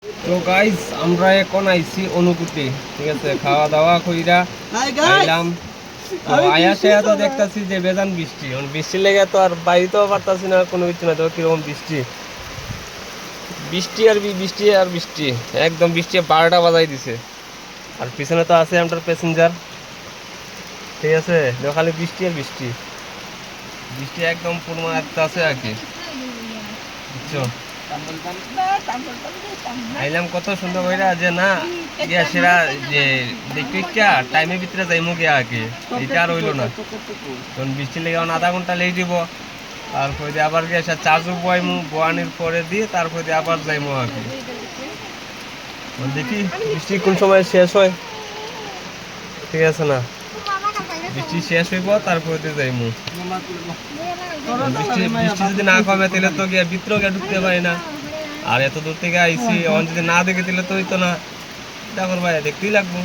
তো গাইস আমরা এখন আইছি অনুকুটে, ঠিক আছে, খাওয়া দাওয়া কইরা আইলাম। তো আয়াসে তো দেখতাছি যে বেজান বৃষ্টি, বৃষ্টির লেগে তো আর বাইরেতেও পারতাছি না, কোনো কিছু না। তো কিরকম বৃষ্টি, বৃষ্টি আর বৃষ্টি আর বৃষ্টি, একদম বৃষ্টি 12টা বাজাই দিছে। আর পিছনে তো আছে আমার প্যাসেঞ্জার, ঠিক আছে। খালি বৃষ্টি আর বৃষ্টি, বৃষ্টি একদম পূর্ণ আছে আর কি, বুঝছো। আইলাম কত সুন্দর কইরা যে না গিয়া সেরা যে দেখতে টাইমের ভিতরে যাইমু গিয়া আগে, এটা আর হইলো না। তখন বৃষ্টি লেগে আধা ঘন্টা লেগে দিব, তারপরে দিয়ে আবার গিয়ে চার্জও বয়াইমু, বয়ানির পরে দিয়ে তারপরে দিয়ে আবার যাইমু আগে। দেখি বৃষ্টি কোন সময় শেষ হয়, ঠিক আছে না। বৃষ্টি শেষ হইব তারপরে দিয়ে যাইমু। বৃষ্টি বৃষ্টি যদি না কমে তাহলে তো গিয়া ভিতরে গিয়ে ঢুকতে পারি না। আর এত দূর থেকে আইসি, এখন যদি না দেখে দিলে তো হইতো না। দেখো ভাই, দেখতেই লাগবো।